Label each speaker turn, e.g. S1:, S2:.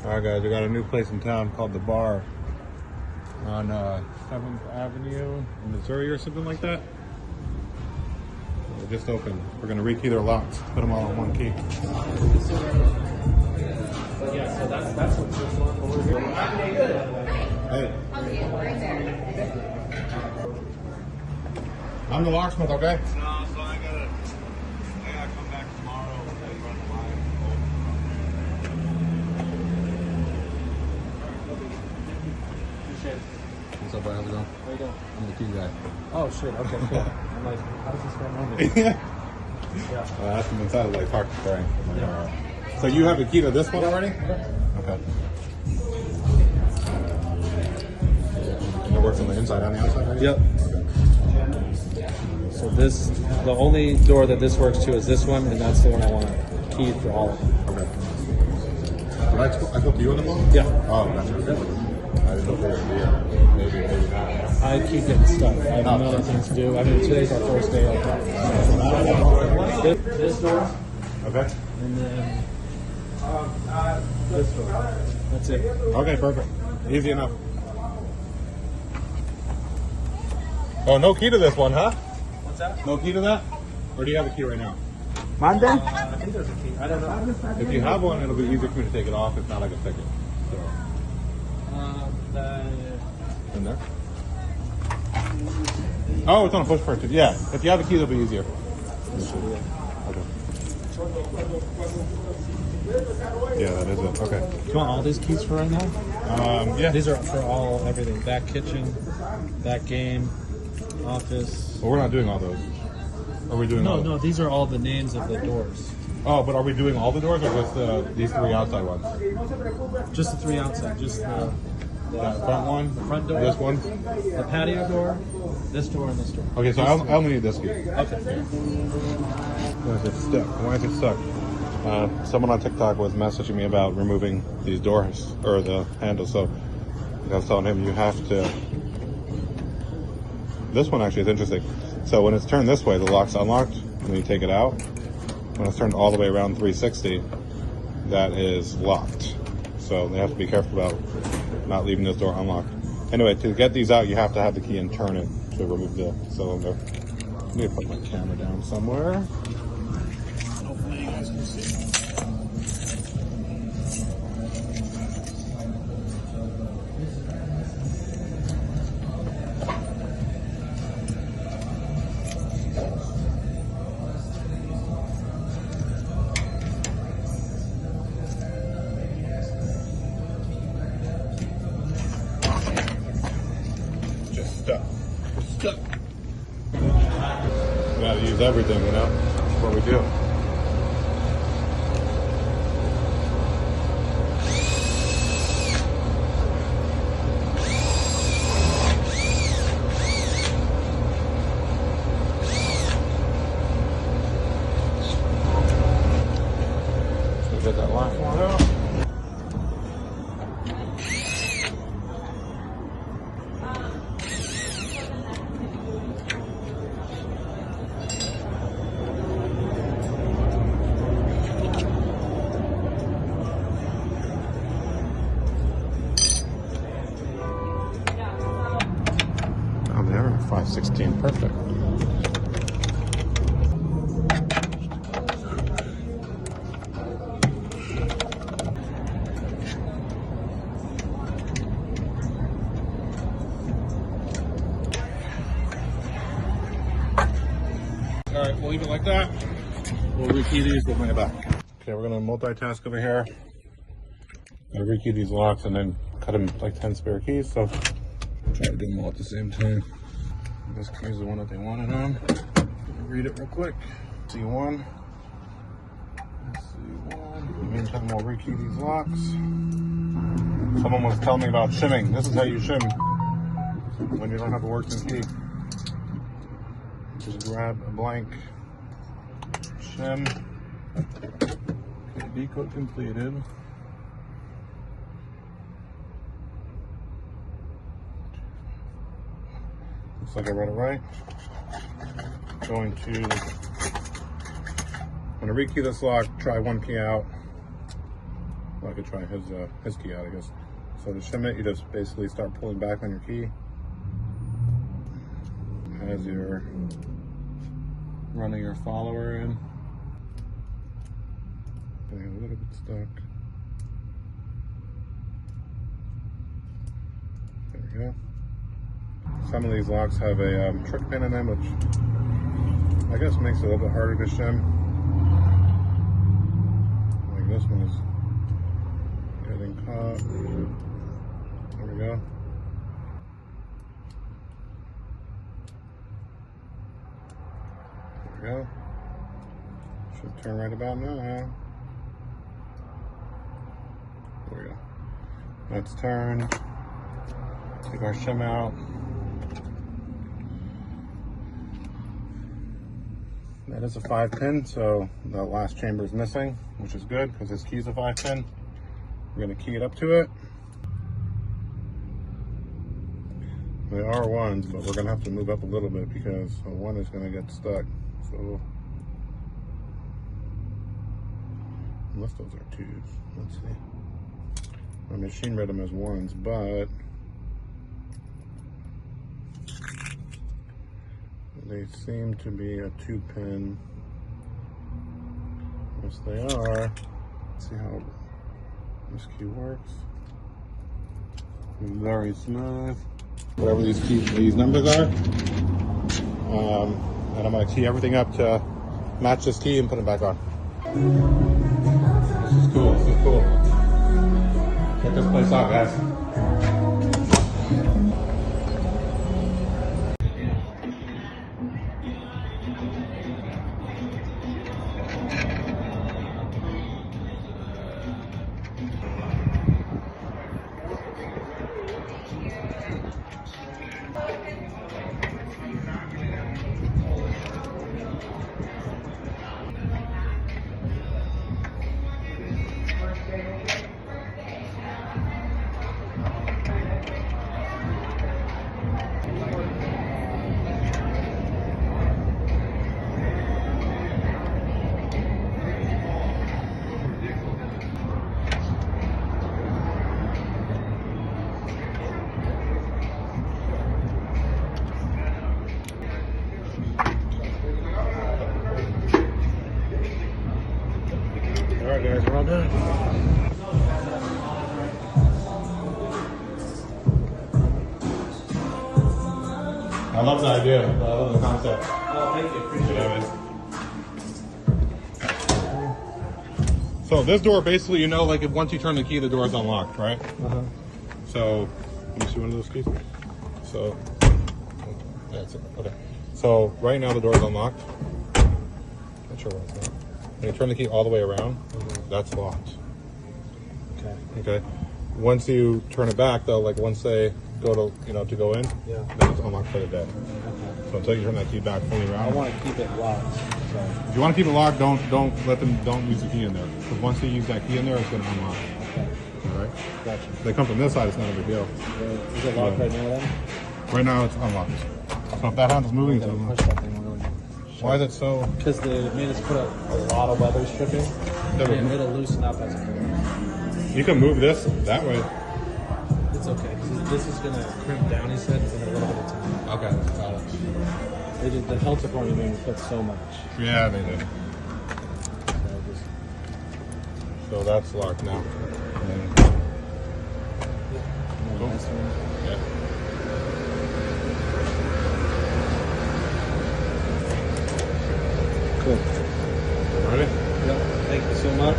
S1: Alright guys, we got a new place in town called The Bar on 7th Avenue in Missouri or something like that. It just opened. We're going to rekey their locks, put them all on one key.
S2: Yeah, so that's what this one over here.
S1: Hey. I'm the locksmith, okay?
S3: No, so I gotta come back tomorrow and run the line.
S1: What's up, bro? How's it going?
S2: Where you going?
S1: I'm the key guy.
S2: Oh shit, okay, cool. I'm like, how does this going on?
S1: Yeah.
S2: Yeah.
S1: I asked him inside, like, talk to Frank. So you have the key to this one already? Okay. It works on the inside and the outside, right?
S2: Yep. So this, the only door that this works to is this one, and that's the one I want keyed for all of them.
S1: Okay. Did I spoke to you on the phone?
S2: Yeah.
S1: Oh, that's right. I didn't know if there would be maybe not.
S2: I keep getting stuck. I have other things to do. I mean, today's our first day of this door,
S1: Okay.
S2: and then this door. That's it.
S1: Okay, perfect. Easy enough. Oh, no key to this one, huh?
S2: What's that?
S1: No key to that? Or do you have a key right now?
S2: Monday? I think there's a key. I don't know.
S1: If you have one, it'll be easier for me to take it off. It's not like a ticket. So, in there? Oh, it's on a push purchase. Yeah. If you have a key, it'll be easier. Okay. Yeah, that is it. Okay.
S2: Do you want all these keys for right now?
S1: Yeah.
S2: These are for everything. Back kitchen, back game, office.
S1: Well, we're not doing all those. Are we doing all
S2: No, these are all the names of the doors.
S1: Oh, but are we doing all the doors or just these three outside ones?
S2: Just the three outside. Just the
S1: That front one?
S2: the front door.
S1: This one?
S2: The patio door, this door, and this door.
S1: Okay, so I only need this key.
S2: Okay.
S1: Why is it stuck? Why is it stuck? Someone on TikTok was messaging me about removing these doors, or the handles, so I was telling him you have to... This one actually is interesting. So when it's turned this way, the lock's unlocked. When you take it out, when it's turned all the way around 360, that is locked. So they have to be careful about not leaving this door unlocked. Anyway, to get these out, you have to have the key and turn it to remove the cylinder. I need to put my camera down somewhere. Hopefully you guys can see. Stuck. We gotta use everything, you know? That's what we do. So get that last one out. Oh, there, 516, perfect. All right, we'll leave it like that. We'll rekey these with my back. Okay, we're gonna multitask over here. Gonna rekey these locks and then cut them like 10 spare keys. So try to do them all at the same time. This key is the one that they wanted on. Read it real quick. C1. C1. In the meantime, we'll rekey these locks. Someone was telling me about shimming. This is how you shim when you don't have a working key. Just grab a blank shim. Okay, decode completed. Looks like I read it right. I'm gonna rekey this lock, try one key out. Well, I could try his key out, I guess. So to shim it, you just basically start pulling back on your key as you're
S2: running your follower in.
S1: Getting a little bit stuck. There we go. Some of these locks have a trick pin in them, which I guess makes it a little bit harder to shim. Like this one is getting caught. There we go. There we go. Should turn right about now. There we go. Let's turn. Take our shim out. That is a 5-pin, so the last chamber is missing, which is good because this key is a 5-pin. We're going to key it up to it. They are ones, but we're going to have to move up a little bit because a one is going to get stuck. So, unless those are twos. Let's see. My machine read them as ones, but they seem to be a 2-pin. Yes, they are. Let's see how this key works. Very smooth. Whatever these numbers are. And I'm going to key everything up to match this key and put it back on. This is cool. This is cool. Check this place out, guys. All right, guys, we're all done. I love the idea. I love the concept.
S2: Oh, thank you. Appreciate it.
S1: So this door, basically, you know, like if once you turn the key, the door is unlocked, right? So let me see one of those keys. So that's it. Okay. So right now the door is unlocked. Not sure why it's not. When you turn the key all the way around, that's locked.
S2: Okay.
S1: Okay. Once you turn it back, though, like once they go to to go in,
S2: Yeah.
S1: then it's unlocked for the day.
S2: Okay.
S1: So until you turn that key back fully around.
S2: I want to keep it locked. So.
S1: If you want to keep it locked, don't use the key in there. Because once you use that key in there, it's going to unlock.
S2: Okay.
S1: All right.
S2: Gotcha.
S1: If they come from this side, it's not a big deal.
S2: Is it locked right now then?
S1: Right now, it's unlocked. So if that handle's moving, it's
S2: I'm gonna
S1: unlocked.
S2: push that thing really.
S1: Why is it so?
S2: Because they made us put up a lot of weather stripping. And it'll loosen up as it goes.
S1: You can move this that way.
S2: It's okay. This is gonna crimp down, he said, in a little bit of time.
S1: Okay, got it.
S2: They did the Delta Form made me put so much.
S1: Yeah, they did.
S2: So just,
S1: So that's locked now. Cool.
S2: nice one.
S1: Yeah.
S2: Cool.
S1: Ready?
S2: Yep. Thank you so much.